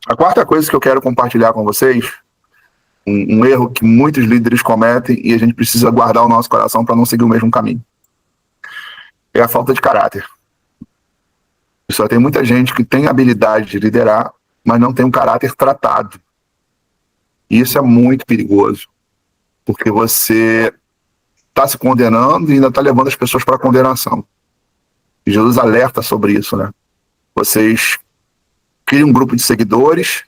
A quarta coisa que eu quero compartilhar com vocês, um erro que muitos líderes cometem e a gente precisa guardar o nosso coração para não seguir o mesmo caminho, é a falta de caráter. Só tem muita gente que tem habilidade de liderar, mas não tem um caráter tratado. E isso é muito perigoso, porque você está se condenando e ainda está levando as pessoas para a condenação. E Jesus alerta sobre isso, né? Vocês criam um grupo de seguidores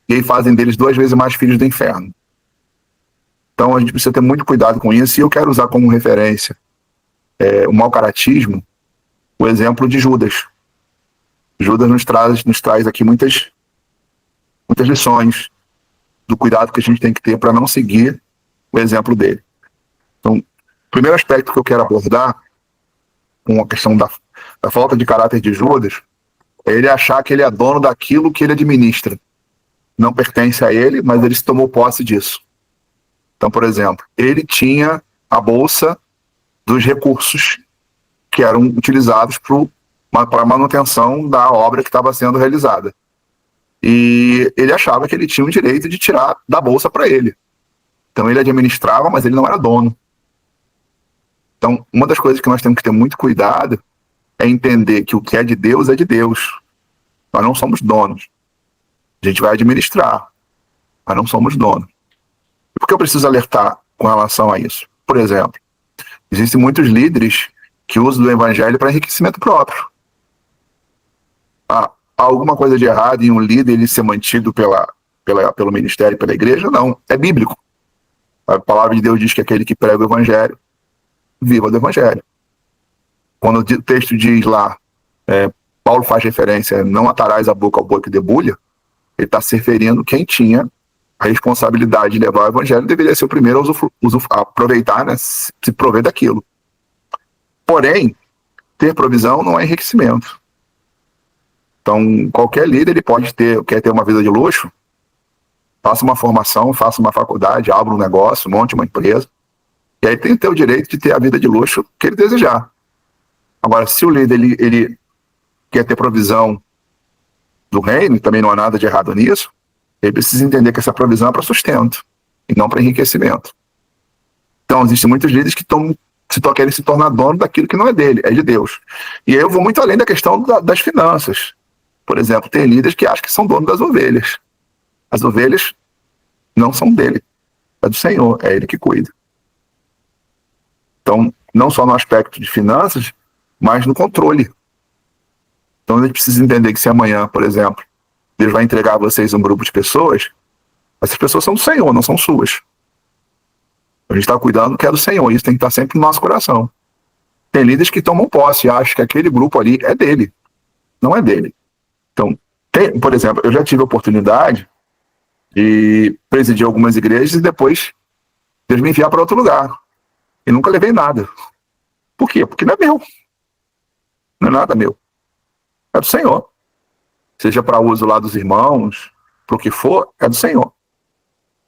e aí fazem deles 2 vezes mais filhos do inferno. Então a gente precisa ter muito cuidado com isso, e eu quero usar como referência o mau caratismo, o exemplo de Judas. Judas nos traz aqui muitas lições do cuidado que a gente tem que ter para não seguir o exemplo dele. Então, o primeiro aspecto que eu quero abordar com a questão da falta de caráter de Judas é ele achar que ele é dono daquilo que ele administra. Não pertence a ele, mas ele se tomou posse disso. Então, por exemplo, ele tinha a bolsa dos recursos que eram utilizados para a manutenção da obra que estava sendo realizada. E ele achava que ele tinha o direito de tirar da bolsa para ele. Então ele administrava, mas ele não era dono. Então, uma das coisas que nós temos que ter muito cuidado é entender que o que é de Deus é de Deus. Nós não somos donos. A gente vai administrar, mas não somos donos. E por que eu preciso alertar com relação a isso? Por exemplo, existem muitos líderes que usam do evangelho para enriquecimento próprio. Há alguma coisa de errado em um líder ele ser mantido pelo ministério, pela igreja? Não, é bíblico. A palavra de Deus diz que aquele que prega o evangelho, viva do evangelho. Quando o texto diz lá, Paulo faz referência, não atarás a boca ao boi que debulha, ele está se referindo quem tinha a responsabilidade de levar o evangelho deveria ser o primeiro a aproveitar, né, se prover daquilo. Porém, ter provisão não é enriquecimento. Então, qualquer líder ele quer ter uma vida de luxo, faça uma formação, faça uma faculdade, abra um negócio, monte uma empresa, e aí tem que ter o direito de ter a vida de luxo que ele desejar. Agora, se o líder ele quer ter provisão do reino, e também não há nada de errado nisso, ele precisa entender que essa provisão é para sustento, e não para enriquecimento. Então, existem muitos líderes que querem se tornar dono daquilo que não é dele, é de Deus. E aí eu vou muito além da questão das finanças. Por exemplo, tem líderes que acham que são donos das ovelhas. As ovelhas não são dele, é do Senhor, é ele que cuida. Então, não só no aspecto de finanças, mas no controle. Então, a gente precisa entender que se amanhã, por exemplo, Deus vai entregar a vocês um grupo de pessoas, essas pessoas são do Senhor, não são suas. A gente está cuidando que é do Senhor, isso tem que estar sempre no nosso coração. Tem líderes que tomam posse e acham que aquele grupo ali é dele, não é dele. Então, por exemplo, eu já tive a oportunidade de presidir algumas igrejas e depois Deus me enviar para outro lugar. E nunca levei nada. Por quê? Porque não é meu. Não é nada meu. É do Senhor. Seja para uso lá dos irmãos, para o que for, é do Senhor.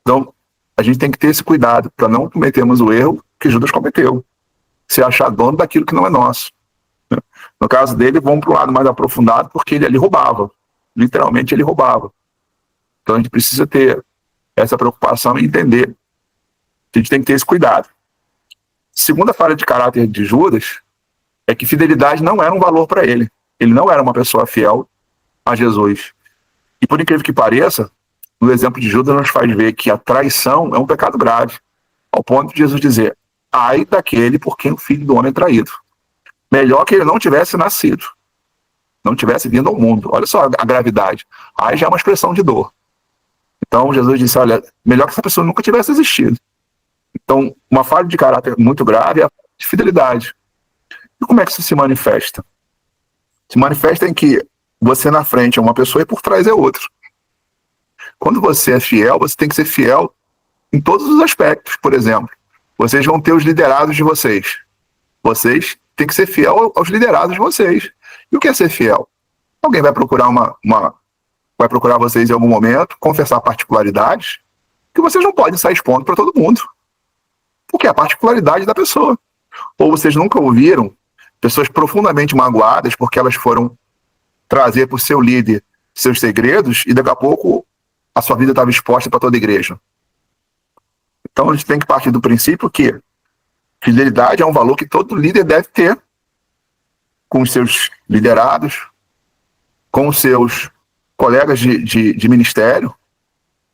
Então, a gente tem que ter esse cuidado para não cometermos o erro que Judas cometeu. Se achar dono daquilo que não é nosso. No caso dele, vamos para um lado mais aprofundado, porque ele ali roubava. Literalmente, ele roubava. Então, a gente precisa ter essa preocupação e entender que a gente tem que ter esse cuidado. Segunda falha de caráter de Judas é que fidelidade não era um valor para ele. Ele não era uma pessoa fiel a Jesus. E por incrível que pareça, no exemplo de Judas nos faz ver que a traição é um pecado grave, ao ponto de Jesus dizer: ai daquele por quem o Filho do Homem é traído. Melhor que ele não tivesse nascido, não tivesse vindo ao mundo. Olha só a gravidade. Ai já é uma expressão de dor. Então Jesus disse: olha, melhor que essa pessoa nunca tivesse existido. Então, uma falha de caráter muito grave é a de fidelidade. E como é que isso se manifesta? Se manifesta em que você na frente é uma pessoa e por trás é outra. Quando você é fiel, você tem que ser fiel em todos os aspectos. Por exemplo, vocês vão ter os liderados de vocês. Vocês têm que ser fiel aos liderados de vocês. E o que é ser fiel? Alguém vai procurar vai procurar vocês em algum momento, confessar particularidades que vocês não podem sair expondo para todo mundo. Porque é a particularidade da pessoa. Ou vocês nunca ouviram pessoas profundamente magoadas porque elas foram trazer para o seu líder seus segredos e daqui a pouco a sua vida estava exposta para toda a igreja. Então a gente tem que partir do princípio que fidelidade é um valor que todo líder deve ter com os seus liderados, com os seus colegas de ministério.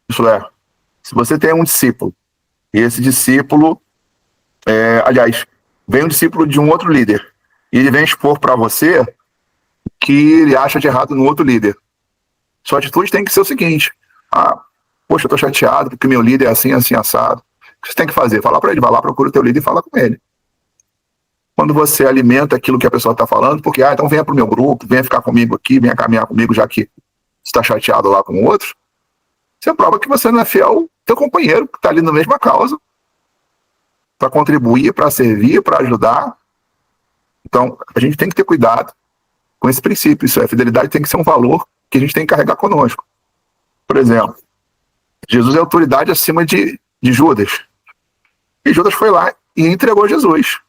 Isso é, se você tem um discípulo, e esse discípulo, aliás, vem um discípulo de um outro líder, e ele vem expor para você que ele acha de errado no outro líder. Sua atitude tem que ser o seguinte: poxa, eu tô chateado porque meu líder é assim, assim, assado. O que você tem que fazer? Falar para ele, vai lá, procura o teu líder e fala com ele. Quando você alimenta aquilo que a pessoa está falando, porque, então venha pro meu grupo, venha ficar comigo aqui, venha caminhar comigo, já que está chateado lá com o outro, você prova que você não é fiel ao teu companheiro, que está ali na mesma causa, para contribuir, para servir, para ajudar. Então, a gente tem que ter cuidado com esse princípio. Isso é, a fidelidade tem que ser um valor que a gente tem que carregar conosco. Por exemplo, Jesus é autoridade acima de Judas. E Judas foi lá e entregou Jesus.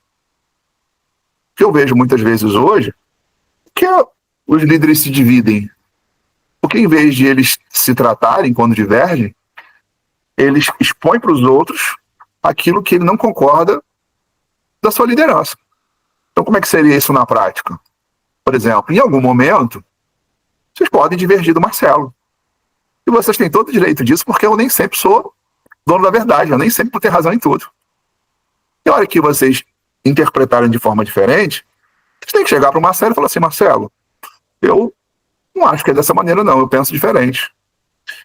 O que eu vejo muitas vezes hoje, que os líderes se dividem. Porque em vez de eles se tratarem quando divergem, eles expõem para os outros aquilo que ele não concorda da sua liderança. Então como é que seria isso na prática? Por exemplo, em algum momento, vocês podem divergir do Marcelo. E vocês têm todo o direito disso, porque eu nem sempre sou dono da verdade, eu nem sempre vou ter razão em tudo. E a hora que vocês interpretarem de forma diferente, vocês têm que chegar para o Marcelo e falar assim: Marcelo, eu não acho que é dessa maneira não, eu penso diferente.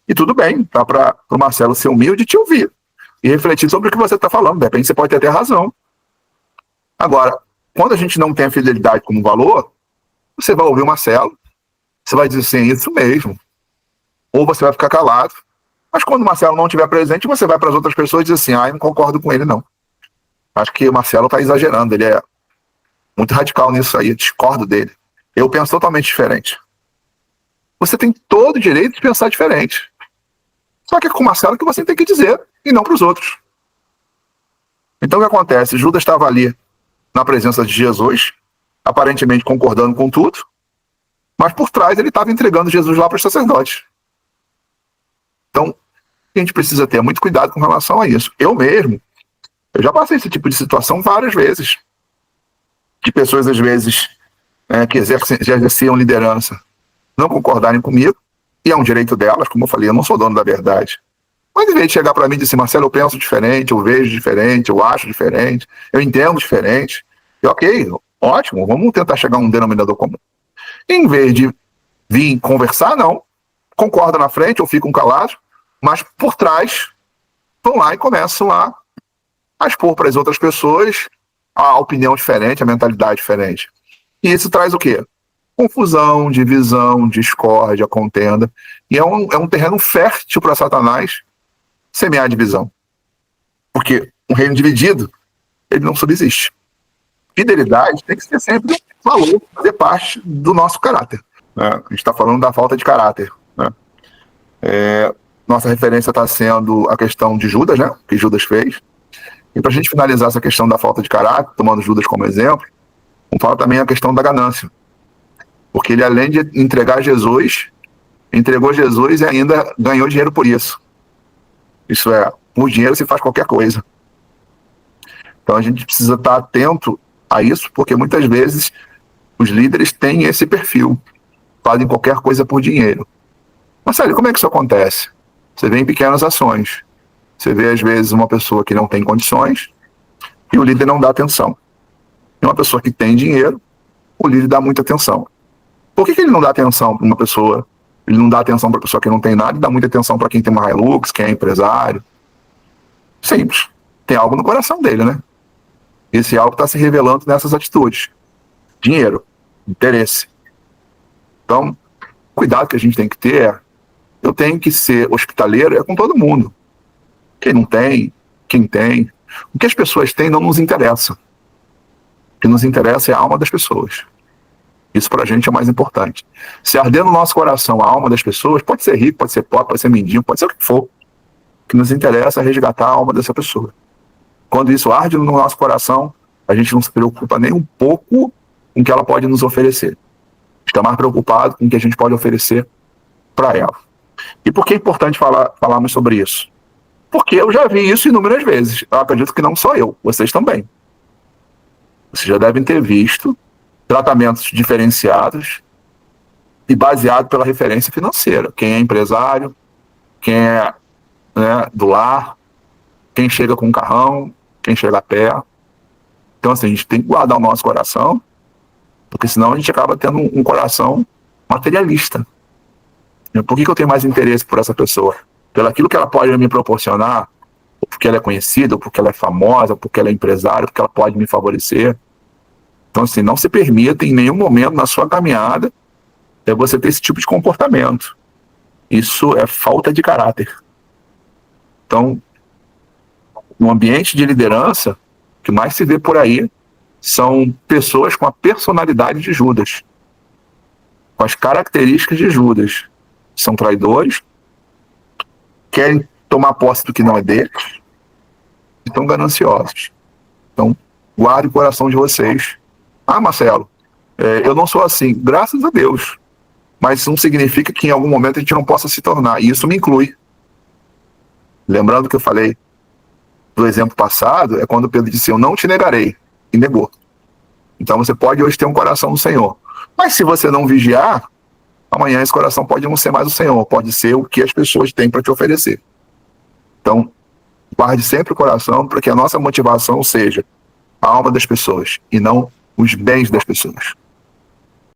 E tudo bem, dá para o Marcelo ser humilde e te ouvir. E refletir sobre o que você está falando, de repente você pode ter até razão. Agora, quando a gente não tem a fidelidade como valor, você vai ouvir o Marcelo, você vai dizer assim: isso mesmo. Ou você vai ficar calado. Mas quando o Marcelo não estiver presente, você vai para as outras pessoas e diz assim: eu não concordo com ele não. Acho que o Marcelo está exagerando, ele é muito radical nisso aí, eu discordo dele. Eu penso totalmente diferente. Você tem todo o direito de pensar diferente. Só que é com o Marcelo que você tem que dizer, e não para os outros. Então o que acontece? Judas estava ali na presença de Jesus, aparentemente concordando com tudo, mas por trás ele estava entregando Jesus lá para os sacerdotes. Então, a gente precisa ter muito cuidado com relação a isso. Eu já passei esse tipo de situação várias vezes. De pessoas, às vezes, que exerciam liderança, não concordarem comigo, e é um direito delas, como eu falei, eu não sou dono da verdade. Mas em vez de chegar para mim e dizer: Marcelo, eu penso diferente, eu vejo diferente, eu acho diferente, eu entendo diferente, e ok, ótimo, vamos tentar chegar a um denominador comum. E em vez de vir conversar, não, concorda na frente ou ficam calados, mas por trás vão lá e começam a expor para as outras pessoas a opinião diferente, a mentalidade diferente. E isso traz o quê? Confusão, divisão, discórdia, contenda. E é um terreno fértil para Satanás semear divisão. Porque um reino dividido, ele não subsiste. Fidelidade tem que ser sempre um valor, fazer parte do nosso caráter. Né? A gente está falando da falta de caráter. Né? Nossa referência está sendo a questão de Judas, né? Que Judas fez. E para a gente finalizar essa questão da falta de caráter, tomando Judas como exemplo, vamos falar também a questão da ganância. Porque ele, além de entregar Jesus, entregou Jesus e ainda ganhou dinheiro por isso. Isso é, por dinheiro se faz qualquer coisa. Então a gente precisa estar atento a isso, porque muitas vezes os líderes têm esse perfil, fazem qualquer coisa por dinheiro. Mas sério, como é que isso acontece? Você vê em pequenas ações. Você vê, às vezes, uma pessoa que não tem condições e o líder não dá atenção. E uma pessoa que tem dinheiro, o líder dá muita atenção. Por que ele não dá atenção para uma pessoa? Ele não dá atenção para a pessoa que não tem nada e dá muita atenção para quem tem uma Hilux, quem é empresário? Simples. Tem algo no coração dele, né? Esse algo está se revelando nessas atitudes. Dinheiro, interesse. Então, cuidado que a gente tem que ter eu tenho que ser hospitaleiro com todo mundo. Quem não tem, quem tem. O que as pessoas têm não nos interessa. O que nos interessa é a alma das pessoas. Isso pra gente é mais importante. Se arder no nosso coração a alma das pessoas, pode ser rico, pode ser pobre, pode ser mendigo, pode ser o que for. O que nos interessa é resgatar a alma dessa pessoa. Quando isso arde no nosso coração, a gente não se preocupa nem um pouco com o que ela pode nos oferecer. Está mais preocupado com o que a gente pode oferecer para ela. E por que é importante falarmos sobre isso? Porque eu já vi isso inúmeras vezes. Eu acredito que não só eu, vocês também. Vocês já devem ter visto tratamentos diferenciados e baseado pela referência financeira. Quem é empresário, quem é, né, do lar, quem chega com um carrão, quem chega a pé. Então, assim, a gente tem que guardar o nosso coração, porque senão a gente acaba tendo um coração materialista. Por que eu tenho mais interesse por essa pessoa? Pelo aquilo que ela pode me proporcionar, ou porque ela é conhecida, ou porque ela é famosa, ou porque ela é empresária, porque ela pode me favorecer. Então, assim, não se permita em nenhum momento na sua caminhada você ter esse tipo de comportamento. Isso é falta de caráter. Então, no ambiente de liderança, o que mais se vê por aí são pessoas com a personalidade de Judas, com as características de Judas. São traidores, querem tomar posse do que não é deles, e estão gananciosos. Então, guarde o coração de vocês. Ah, Marcelo, eu não sou assim, graças a Deus. Mas isso não significa que em algum momento a gente não possa se tornar, e isso me inclui. Lembrando que eu falei do exemplo passado, é quando Pedro disse, eu não te negarei, e negou. Então você pode hoje ter um coração do Senhor. Mas se você não vigiar, amanhã esse coração pode não ser mais o Senhor, pode ser o que as pessoas têm para te oferecer. Então, guarde sempre o coração para que a nossa motivação seja a alma das pessoas e não os bens das pessoas.